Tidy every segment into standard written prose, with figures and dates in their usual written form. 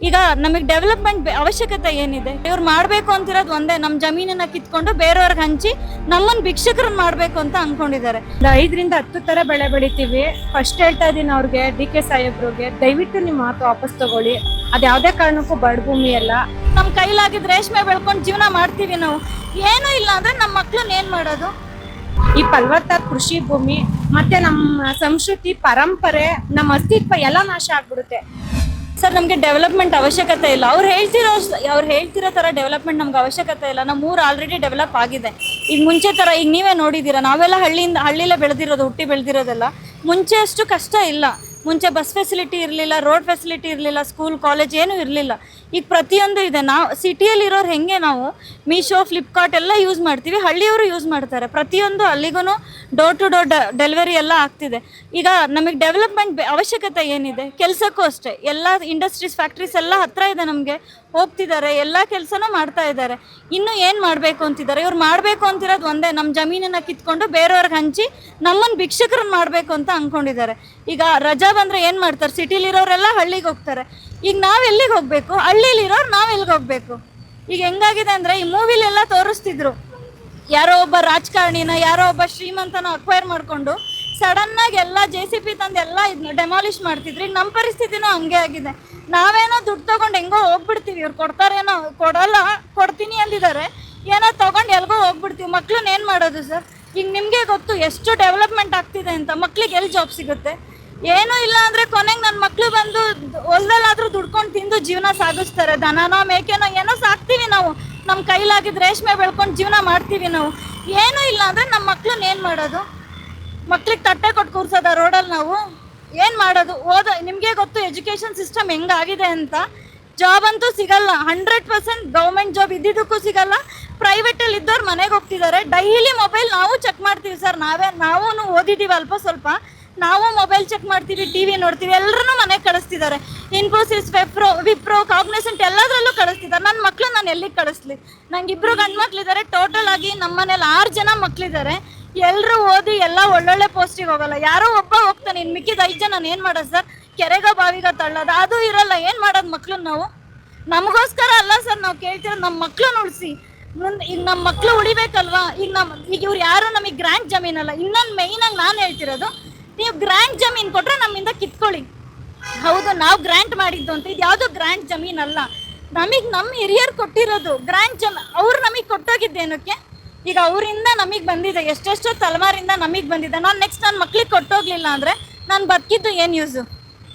ಈಗ ನಮಗೆ ಡೆವಲಪ್ಮೆಂಟ್ ಅವಶ್ಯಕತೆ ಏನಿದೆ? ಇವ್ರು ಮಾಡಬೇಕು ಅಂತಿರೋದು ಒಂದೇ, ನಮ್ಮ ಜಮೀನನ್ನ ಕಿತ್ಕೊಂಡು ಬೇರೆಯವ್ರಿಗೆ ಹಂಚಿ ನಮ್ಮನ್ನ ಭಿಕ್ಷಕರನ್ನ ಮಾಡಬೇಕು ಅಂತ ಅನ್ಕೊಂಡಿದ್ದಾರೆ. 5ರಿಂದ 10 ತರ ಬೆಳೆ ಬೆಳಿತೀವಿ. ಫಸ್ಟ್ ಹೇಳ್ತಾ ಇದೀನಿ ಅವ್ರಿಗೆ, DK ಸಾಹೇಬ್ರಿಗೆ, ದಯವಿಟ್ಟು ನಿಮ್ಮ ಮಾತು ವಾಪಸ್ ತಗೊಳ್ಳಿ. ಅದ್ಯಾವುದೇ ಕಾರಣಕ್ಕೂ ಬಡಭೂಮಿ ಅಲ್ಲ. ನಮ್ಮ ಕೈಲಾಗಿದ್ ರೇಷ್ಮೆ ಬೆಳ್ಕೊಂಡು ಜೀವನ ಮಾಡ್ತೀವಿ ನಾವು. ಏನೂ ಇಲ್ಲ ಅಂದ್ರೆ ನಮ್ಮ ಮಕ್ಳನ್ನ ಏನ್ ಮಾಡೋದು? ಈ ಫಲವತ್ತಾದ ಕೃಷಿ ಭೂಮಿ ಮತ್ತೆ ನಮ್ಮ ಸಂಸ್ಕೃತಿ ಪರಂಪರೆ ನಮ್ಮ ಅಸ್ತಿತ್ವ ಎಲ್ಲ ನಾಶ ಆಗ್ಬಿಡುತ್ತೆ. ಸರ್, ನಮಗೆ ಡೆವಲಪ್ಮೆಂಟ್ ಅವಶ್ಯಕತೆ ಇಲ್ಲ. ಅವ್ರು ಹೇಳ್ತಿರೋ ಥರ ಡೆವಲಪ್ಮೆಂಟ್ ನಮ್ಗೆ ಅವಶ್ಯಕತೆ ಇಲ್ಲ. ನಮ್ಮ ಊರು ಆಲ್ರೆಡಿ ಡೆವಲಪ್ ಆಗಿದೆ. ಈಗ ಮುಂಚೆ ಥರ ಈಗ ನೀವೇ ನೋಡಿದ್ದೀರಾ, ನಾವೆಲ್ಲ ಹಳ್ಳಿಲೇ ಬೆಳೆದಿರೋದು, ಹುಟ್ಟಿ ಬೆಳೆದಿರೋದೆಲ್ಲ. ಮುಂಚೆ ಅಷ್ಟು ಕಷ್ಟ ಇಲ್ಲ. ಮುಂಚೆ ಬಸ್ ಫೆಸಿಲಿಟಿ ಇರಲಿಲ್ಲ, ರೋಡ್ ಫೆಸಿಲಿಟಿ ಇರಲಿಲ್ಲ, ಸ್ಕೂಲ್ ಕಾಲೇಜ್ ಏನೂ ಇರಲಿಲ್ಲ. ಈಗ ಪ್ರತಿಯೊಂದು ಇದೆ. ನಾವು ಸಿಟಿಯಲ್ಲಿರೋರು ಹೆಂಗೆ ನಾವು ಮೀಶೋ, ಫ್ಲಿಪ್ಕಾರ್ಟ್ ಎಲ್ಲ ಯೂಸ್ ಮಾಡ್ತೀವಿ, ಹಳ್ಳಿಯವರು ಯೂಸ್ ಮಾಡ್ತಾರೆ. ಪ್ರತಿಯೊಂದು ಅಲ್ಲಿಗೂ ಡೋರ್ ಟು ಡೋರ್ ಡೆಲಿವರಿ ಎಲ್ಲ ಆಗ್ತಿದೆ. ಈಗ ನಮಗೆ ಡೆವಲಪ್ಮೆಂಟ್ ಅವಶ್ಯಕತೆ ಏನಿದೆ? ಕೆಲಸಕ್ಕೂ ಅಷ್ಟೇ. ಎಲ್ಲ ಇಂಡಸ್ಟ್ರೀಸ್, ಫ್ಯಾಕ್ಟ್ರೀಸ್ ಎಲ್ಲ ಹತ್ತಿರ ಇದೆ, ನಮಗೆ ಹೋಗ್ತಿದ್ದಾರೆ, ಎಲ್ಲ ಕೆಲಸನೂ ಮಾಡ್ತಾ ಇದ್ದಾರೆ. ಇನ್ನು ಏನು ಮಾಡಬೇಕು ಅಂತಿದ್ದಾರೆ? ಇವ್ರು ಮಾಡಬೇಕು ಅಂತಿರೋದು ಒಂದೇ, ನಮ್ಮ ಜಮೀನನ್ನು ಕಿತ್ಕೊಂಡು ಬೇರೆಯವ್ರಿಗೆ ಹಂಚಿ ನಮ್ಮನ್ನು ಭಿಕ್ಷಕರನ್ನ ಮಾಡಬೇಕು ಅಂತ ಅಂದ್ಕೊಂಡಿದ್ದಾರೆ. ಈಗ ರಜಾ ಬಂದರೆ ಏನು ಮಾಡ್ತಾರೆ? ಸಿಟಿಲಿರೋರೆಲ್ಲ ಹಳ್ಳಿಗೆ ಹೋಗ್ತಾರೆ. ಈಗ ನಾವು ಎಲ್ಲಿಗೆ ಹೋಗಬೇಕು? ಹಳ್ಳಿಲಿರೋರು ನಾವು ಎಲ್ಲಿಗೆ ಹೋಗಬೇಕು? ಈಗ ಹೆಂಗಾಗಿದೆ ಅಂದರೆ, ಈ ಮೂವಿಲೆಲ್ಲ ತೋರಿಸ್ತಿದ್ರು, ಯಾರೋ ಒಬ್ಬ ರಾಜಕಾರಣಿನ, ಯಾರೋ ಒಬ್ಬ ಶ್ರೀಮಂತನ ಅಕ್ವೈರ್ ಮಾಡಿಕೊಂಡು ಸಡನ್ನಾಗಿ ಎಲ್ಲ JCB ತಂದು ಎಲ್ಲ ಇದನ್ನ ಡೆಮಾಲಿಷ್ ಮಾಡ್ತಿದ್ರು. ಈಗ ನಮ್ಮ ಪರಿಸ್ಥಿತಿನೂ ಹಂಗೆ ಆಗಿದೆ. ನಾವೇನೋ ದುಡ್ಡು ತೊಗೊಂಡು ಹೆಂಗೋ ಹೋಗ್ಬಿಡ್ತೀವಿ. ಇವ್ರು ಕೊಡ್ತಾರೇನೋ, ಕೊಡಲ್ಲ, ಕೊಡ್ತೀನಿ ಅಂದಿದ್ದಾರೆ, ಏನೋ ತೊಗೊಂಡು ಎಲ್ಗೋ ಹೋಗ್ಬಿಡ್ತೀವಿ. ಮಕ್ಳನ್ನ ಏನು ಮಾಡೋದು ಸರ್? ಈಗ ನಿಮಗೆ ಗೊತ್ತು ಎಷ್ಟು ಡೆವಲಪ್ಮೆಂಟ್ ಆಗ್ತಿದೆ ಅಂತ. ಮಕ್ಳಿಗೆ ಎಲ್ಲಿ ಜಾಬ್ ಸಿಗುತ್ತೆ? ಏನೂ ಇಲ್ಲ ಅಂದರೆ ಕೊನೆಗೆ ನನ್ನ ಮಕ್ಕಳು ಬಂದು ಹೊಲದಲ್ಲಾದರೂ ದುಡ್ಕೊಂಡು ತಿಂದು ಜೀವನ ಸಾಗಿಸ್ತಾರೆ. ದನನೋ ಮೇಕೆನೋ ಏನೋ ಸಾಕ್ತೀವಿ ನಾವು. ನಮ್ಮ ಕೈಲಾಗಿದ್ದು ರೇಷ್ಮೆ ಬೆಳ್ಕೊಂಡು ಜೀವನ ಮಾಡ್ತೀವಿ ನಾವು. ಏನೂ ಇಲ್ಲ ಅಂದರೆ ನಮ್ಮ ಮಕ್ಳನ್ನ ಏನು ಮಾಡೋದು? ಮಕ್ಳಿಗೆ ತಟ್ಟೆ ಕೊಟ್ಟು ಕೂರ್ಸೋದ ರೋಡಲ್ಲಿ ನಾವು? ಏನು ಮಾಡೋದು? ನಿಮಗೆ ಗೊತ್ತು ಎಜುಕೇಷನ್ ಸಿಸ್ಟಮ್ ಹೆಂಗಾಗಿದೆ ಅಂತ. ಜಾಬ್ ಅಂತೂ ಸಿಗಲ್ಲ. 100% ಗೌರ್ಮೆಂಟ್ ಜಾಬ್ ಇದ್ದಿದ್ದಕ್ಕೂ ಸಿಗಲ್ಲ. ಪ್ರೈವೇಟಲ್ಲಿ ಇದ್ದವ್ರು ಮನೆಗೆ ಹೋಗ್ತಿದ್ದಾರೆ. ಡೈಲಿ ಮೊಬೈಲ್ ನಾವು ಚೆಕ್ ಮಾಡ್ತೀವಿ ಸರ್. ನಾವು ಓದಿದ್ದೀವಿ ಅಲ್ಪ ಸ್ವಲ್ಪ, ನಾವು ಮೊಬೈಲ್ ಚೆಕ್ ಮಾಡ್ತೀವಿ, TV ನೋಡ್ತೀವಿ. ಎಲ್ಲರೂ ಮನೆಗೆ ಕಳಿಸ್ತಿದ್ದಾರೆ. ಇನ್ಫೋಸಿಸ್, ವಿಪ್ರೋ, ಕಾಗ್ನಿಸೆಂಟ್ ಎಲ್ಲದರಲ್ಲೂ ಕಳಿಸ್ತಿದ್ದಾರೆ. ನನ್ನ ಮಕ್ಕಳು ನಾನು ಎಲ್ಲಿಗೆ ಕಳಿಸ್ಲಿ? ನಂಗೆ 2 ಗಂಡು ಮಕ್ಳಿದ್ದಾರೆ. ಟೋಟಲ್ ಆಗಿ ನಮ್ಮ ಮನೇಲಿ 6 ಜನ ಮಕ್ಕಳಿದ್ದಾರೆ. ಎಲ್ಲರೂ ಓದಿ ಎಲ್ಲ ಒಳ್ಳೊಳ್ಳೆ ಪೋಸ್ಟಿಗೆ ಹೋಗಲ್ಲ. ಯಾರೋ ಒಬ್ಬ ಹೋಗ್ತಾನೆ, ಇನ್ನು ಮಿಕ್ಕಿದ 5 ಜನ ಏನು ಮಾಡೋದು ಸರ್? ಕೆರೆಗ ಬಾವಿಗ ತಳ್ಳೋದು ಅದು ಇರಲ್ಲ. ಏನು ಮಾಡೋದು ಮಕ್ಳು ನಾವು? ನಮಗೋಸ್ಕರ ಅಲ್ಲ ಸರ್ ನಾವು ಕೇಳ್ತಿರೋದು, ನಮ್ಮ ಮಕ್ಳನ್ನ ಉಳಿಸಿ. ಈಗ ನಮ್ಮ ಮಕ್ಳು ಉಳಿಬೇಕಲ್ವಾ? ಈಗ ಇವ್ರು ಯಾರು ನಮಗೆ ಗ್ರ್ಯಾಂಟ್ ಜಮೀನಲ್ಲ. ಇನ್ನೊಂದು ಮೇಯ್ನಾಗಿ ನಾನು ಹೇಳ್ತಿರೋದು, ನೀವು ಗ್ರ್ಯಾಂಟ್ ಜಮೀನು ಕೊಟ್ಟರೆ ನಮ್ಮಿಂದ ಕಿತ್ಕೊಳ್ಳಿ. ಹೌದು, ನಾವು ಗ್ರ್ಯಾಂಟ್ ಮಾಡಿದ್ದು ಅಂತ. ಇದು ಯಾವುದೋ ಗ್ರ್ಯಾಂಟ್ ಜಮೀನಲ್ಲ. ನಮಗೆ ನಮ್ಮ ಹಿರಿಯರು ಕೊಟ್ಟಿರೋದು ಗ್ರ್ಯಾಂಟ್ ಅವ್ರು ನಮಗೆ ಕೊಟ್ಟೋಗಿದ್ದೇನಕ್ಕೆ? ಈಗ ಅವರಿಂದ ನಮಗೆ ಬಂದಿದೆ, ಎಷ್ಟೆಷ್ಟೋ ತಲೆಮಾರಿಂದ ನಮಗೆ ಬಂದಿದೆ. ನಾನು ನೆಕ್ಸ್ಟ್ ನನ್ನ ಮಕ್ಳಿಗೆ ಕೊಟ್ಟೋಗ್ಲಿಲ್ಲ ಅಂದರೆ ನಾನು ಬದುಕಿದ್ದು ಏನು ಯೂಸು?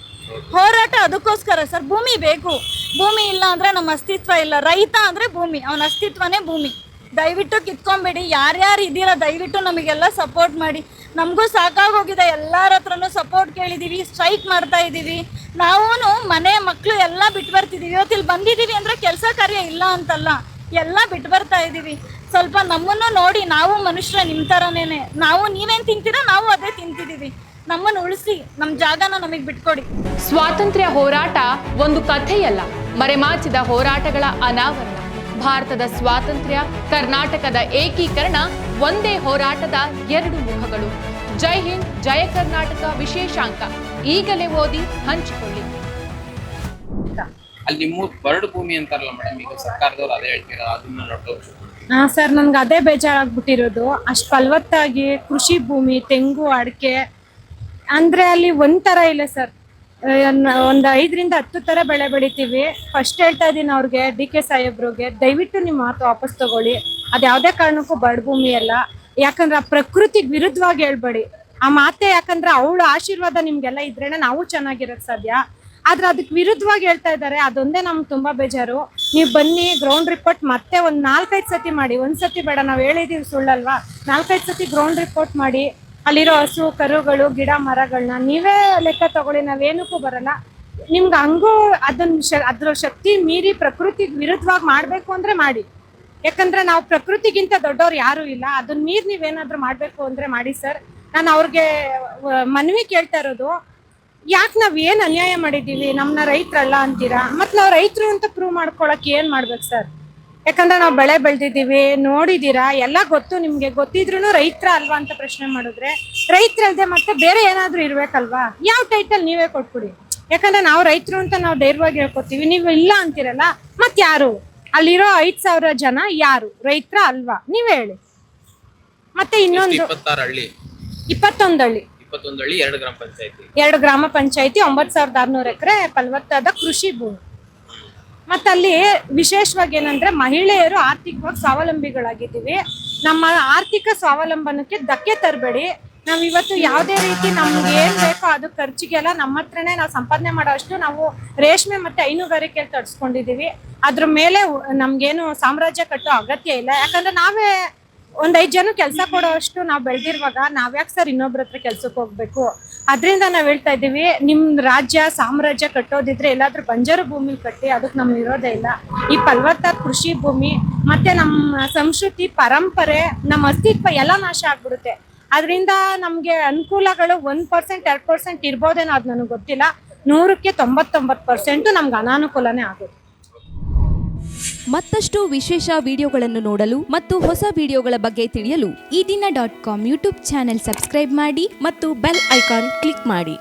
ಹೋರಾಟ ಅದಕ್ಕೋಸ್ಕರ ಸರ್. ಭೂಮಿ ಬೇಕು. ಭೂಮಿ ಇಲ್ಲ ಅಂದರೆ ನಮ್ಮ ಅಸ್ತಿತ್ವ ಇಲ್ಲ. ರೈತ ಅಂದರೆ ಭೂಮಿ, ಅವನ ಅಸ್ತಿತ್ವನೇ ಭೂಮಿ. ದಯವಿಟ್ಟು ಕಿತ್ಕೊಂಬೇಡಿ. ಯಾರ್ಯಾರು ಇದ್ದೀರಾ ದಯವಿಟ್ಟು ನಮಗೆಲ್ಲ ಸಪೋರ್ಟ್ ಮಾಡಿ. ನಮಗೂ ಸಾಕಾಗೋಗಿದೆ. ಎಲ್ಲರ ಹತ್ರನೂ ಸಪೋರ್ಟ್ ಕೇಳಿದ್ದೀವಿ, ಸ್ಟ್ರೈಕ್ ಮಾಡ್ತಾ ಇದ್ದೀವಿ. ನಾವು ಮನೆ ಮಕ್ಕಳು ಎಲ್ಲ ಬಿಟ್ಟು ಬರ್ತಿದ್ದೀವಿ. ಇವತ್ತಿಲ್ಲಿ ಬಂದಿದ್ದೀವಿ ಅಂದರೆ ಕೆಲಸ ಕಾರ್ಯ ಇಲ್ಲ ಅಂತಲ್ಲ, ಎಲ್ಲ ಬಿಟ್ಟು ಬರ್ತಾ ಇದ್ದೀವಿ. ಸ್ವಲ್ಪ ನಮ್ಮನ್ನು ನೋಡಿ, ನಾವು ಮನುಷ್ಯರ ನಿಮ್ಮ ಥರನೇ. ನಾವು ನೀವೇನು ತಿಂತೀರಾ ನಾವು ಅದೇ ತಿಂತಿದ್ದೀವಿ. ನಮ್ಮನ್ನು ಉಳಿಸಿ, ನಮ್ಮ ಜಾಗನ ನಮಗೆ ಬಿಟ್ಕೊಡಿ. ಸ್ವಾತಂತ್ರ್ಯ ಹೋರಾಟ ಒಂದು ಕಥೆಯಲ್ಲ, ಮರೆಮಾಚಿದ ಹೋರಾಟಗಳ ಅನಾವರಣ. ಭಾರತದ ಸ್ವಾತಂತ್ರ್ಯ, ಕರ್ನಾಟಕದ ಏಕೀಕರಣ ಒಂದೇ ಹೋರಾಟದ 2 ಮುಖಗಳು. ಜೈ ಹಿಂದ್, ಜಯ ಕರ್ನಾಟಕ ವಿಶೇಷಾಂಕ ಈಗಲೇ ಓದಿ ಹಂಚಿಕೊಳ್ಳಿ. ಅಲ್ಲಿ ನಿಮ್ಮ ಬರಡು ಭೂಮಿ ಅಂತಾರಲ್ಲ ಮೇಡಮ್, ಈಗ ಸರ್ಕಾರದವ್ರು ಅದೇ ಹೇಳ್ತೀರಾ, ಅದನ್ನ ನೋಡೋದು? ಸರ್, ನನ್ಗೆ ಅದೇ ಬೇಜಾರಾಗ್ಬಿಟ್ಟಿರೋದು. ಅಷ್ಟು ಫಲವತ್ತಾಗಿ ಕೃಷಿ ಭೂಮಿ, ತೆಂಗು, ಅಡಿಕೆ ಅಂದ್ರೆ ಅಲ್ಲಿ ಒಂಥರ ಇಲ್ಲ ಸರ್. ಒಂದು 5ರಿಂದ 10 ತರ ಬೆಳೆ ಬೆಳಿತೀವಿ. ಫಸ್ಟ್ ಹೇಳ್ತಾ ಇದೀನಿ ಅವ್ರಿಗೆ, DK ಸಾಹೇಬ್ರಿಗೆ, ದಯವಿಟ್ಟು ನಿಮ್ಮ ಮಾತು ವಾಪಸ್ ತಗೊಳ್ಳಿ. ಅದ್ಯಾವುದೇ ಕಾರಣಕ್ಕೂ ಬಡಭೂಮಿ ಅಲ್ಲ. ಯಾಕಂದ್ರೆ ಆ ಪ್ರಕೃತಿಗೆ ವಿರುದ್ಧವಾಗಿ ಹೇಳ್ಬೇಡಿ ಆ ಮಾತೆ. ಯಾಕಂದ್ರೆ ಅವಳ ಆಶೀರ್ವಾದ ನಿಮ್ಗೆಲ್ಲ ಇದ್ರೇನೆ ನಾವು ಚೆನ್ನಾಗಿರೋದು ಸಾಧ್ಯ. ಆದ್ರೆ ಅದಕ್ಕೆ ವಿರುದ್ಧವಾಗಿ ಹೇಳ್ತಾ ಇದ್ದಾರೆ. ಅದೊಂದೇ ನಮ್ಗೆ ತುಂಬಾ ಬೇಜಾರು. ನೀವು ಬನ್ನಿ, ಗ್ರೌಂಡ್ ರಿಪೋರ್ಟ್ ಮತ್ತೆ ಒಂದು 4-5 ಸತಿ ಮಾಡಿ. ಒಂದ್ಸತಿ ಬೇಡ, ನಾವು ಹೇಳಿದೀವಿ ಸುಳ್ಳಲ್ವಾ? 4-5 ಸತಿ ಗ್ರೌಂಡ್ ರಿಪೋರ್ಟ್ ಮಾಡಿ. ಅಲ್ಲಿರೋ ಹಸು ಕರುಗಳು, ಗಿಡ ಮರಗಳನ್ನ ನೀವೇ ಲೆಕ್ಕ ತಗೊಳ್ಳಿ. ನಾವೇನಕ್ಕೂ ಬರಲ್ಲ. ನಿಮ್ಗೆ ಹಂಗೂ ಅದ್ರ ಶಕ್ತಿ ಮೀರಿ ಪ್ರಕೃತಿಗೆ ವಿರುದ್ಧವಾಗಿ ಮಾಡ್ಬೇಕು ಅಂದ್ರೆ ಮಾಡಿ. ಯಾಕಂದ್ರೆ ನಾವು ಪ್ರಕೃತಿಗಿಂತ ದೊಡ್ಡವ್ರು ಯಾರು ಇಲ್ಲ. ಅದನ್ನ ಮೀರಿ ನೀವೇನಾದ್ರೂ ಮಾಡ್ಬೇಕು ಅಂದ್ರೆ ಮಾಡಿ ಸರ್. ನಾನು ಅವ್ರಿಗೆ ಮನವಿ ಕೇಳ್ತಾ ಇರೋದು, ಯಾಕೆ ನಾವ್ ಏನ್ ಅನ್ಯಾಯ ಮಾಡಿದೀವಿ? ನಮ್ನ ರೈತರಲ್ಲ ಅಂತೀರಾ, ಮತ್ ನಾವ್ ರೈತರು ಅಂತ ಪ್ರೂವ್ ಮಾಡ್ಕೊಳಕ್ ಏನ್ ಮಾಡ್ಬೇಕು ಸರ್? ಯಾಕಂದ್ರೆ ನಾವು ಬೆಳೆ ಬೆಳೆದಿದ್ದೀವಿ, ನೋಡಿದೀರಾ, ಎಲ್ಲ ಗೊತ್ತು ನಿಮ್ಗೆ. ಗೊತ್ತಿದ್ರು ರೈತರ ಅಲ್ವಾ ಅಂತ ಪ್ರಶ್ನೆ ಮಾಡಿದ್ರೆ, ರೈತರಲ್ದೆ ಮತ್ತೆ ಬೇರೆ ಏನಾದ್ರೂ ಇರ್ಬೇಕಲ್ವಾ? ಯಾವ ಟೈಟಲ್ ನೀವೇ ಕೊಟ್ಬಿಡಿ. ಯಾಕಂದ್ರೆ ನಾವು ರೈತರು ಅಂತ ನಾವು ಧೈರ್ಯವಾಗಿ ಹೇಳ್ಕೊತೀವಿ, ನೀವು ಇಲ್ಲ ಅಂತೀರಲ್ಲ, ಮತ್ ಯಾರು ಅಲ್ಲಿರೋ 5,000 ಜನ ಯಾರು ರೈತರ ಅಲ್ವಾ? ನೀವ್ ಹೇಳಿ. ಮತ್ತೆ ಇನ್ನೊಂದು 26 ಹಳ್ಳಿ, 21 ಹಳ್ಳಿ, 21 ಹಳ್ಳಿ, 2 ಗ್ರಾಮ ಪಂಚಾಯತಿ, 2 ಗ್ರಾಮ ಪಂಚಾಯತಿ, 9,600 ಎಕರೆ ಫಲವತ್ತಾದ ಕೃಷಿ ಭೂಮಿ. ಮತ್ತಲ್ಲಿ ವಿಶೇಷವಾಗಿ ಏನಂದ್ರೆ ಮಹಿಳೆಯರು ಆರ್ಥಿಕವಾಗಿ ಸ್ವಾವಲಂಬಿಗಳಾಗಿದ್ದೀವಿ. ನಮ್ಮ ಆರ್ಥಿಕ ಸ್ವಾವಲಂಬನಕ್ಕೆ ಧಕ್ಕೆ ತರಬೇಡಿ. ನಾವ್ ಇವತ್ತು ಯಾವುದೇ ರೀತಿ ನಮ್ಗೆ ಏನ್ ಬೇಕೋ ಅದು ಖರ್ಚಿಗೆಲ್ಲ ನಮ್ಮ ಹತ್ರನೇ ನಾವು ಸಂಪಾದನೆ ಮಾಡೋ ಅಷ್ಟು ನಾವು ರೇಷ್ಮೆ ಮತ್ತೆ ಹೈನುಗಾರಿಕೆ ತಡ್ಸ್ಕೊಂಡಿದೀವಿ. ಅದ್ರ ಮೇಲೆ ನಮ್ಗೇನು ಸಾಮ್ರಾಜ್ಯ ಕಟ್ಟೋ ಅಗತ್ಯ ಇಲ್ಲ. ಯಾಕಂದ್ರೆ ನಾವೇ ಒಂದ್ 5 ಜನ ಕೆಲಸ ಕೊಡೋ ಅಷ್ಟು ನಾವು ಬೆಳೆದಿರುವಾಗ ನಾವ್ಯಾಕೆ ಸರ್ ಇನ್ನೊಬ್ರ ಹತ್ರ ಕೆಲ್ಸಕ್ಕೆ ಹೋಗ್ಬೇಕು? ಅದರಿಂದ ನಾವ್ ಹೇಳ್ತಾ ಇದ್ದೀವಿ, ನಿಮ್ ರಾಜ್ಯ ಸಾಮ್ರಾಜ್ಯ ಕಟ್ಟೋದಿದ್ರೆ ಎಲ್ಲಾದ್ರೂ ಬಂಜರು ಭೂಮಿ ಕಟ್ಟಿ, ಅದಕ್ಕೆ ನಮ್ ವಿರೋಧ ಇಲ್ಲ. ಈ ಫಲವತ್ತಾದ ಕೃಷಿ ಭೂಮಿ ಮತ್ತೆ ನಮ್ಮ ಸಂಸ್ಕೃತಿ ಪರಂಪರೆ ನಮ್ಮ ಅಸ್ತಿತ್ವ ಎಲ್ಲ ನಾಶ ಆಗ್ಬಿಡುತ್ತೆ. ಅದರಿಂದ ನಮ್ಗೆ ಅನುಕೂಲಗಳು 1% 2% ಇರ್ಬೋದೇನೋ, ಅದು ನನಗೆ ಗೊತ್ತಿಲ್ಲ. 100ಕ್ಕೆ 99% ನಮ್ಗೆ ಅನಾನುಕೂಲನೇ ಆಗುತ್ತೆ. ಮತ್ತಷ್ಟು ವಿಶೇಷ ವಿಡಿಯೋಗಳನ್ನು ನೋಡಲು ಮತ್ತು ಹೊಸ ವಿಡಿಯೋಗಳ ಬಗ್ಗೆ ತಿಳಿಯಲು ಈ ದಿನ .com ಯೂಟ್ಯೂಬ್ ಚಾನೆಲ್ ಸಬ್ಸ್ಕ್ರೈಬ್ ಮಾಡಿ ಮತ್ತು ಬೆಲ್ ಐಕಾನ್ ಕ್ಲಿಕ್ ಮಾಡಿ.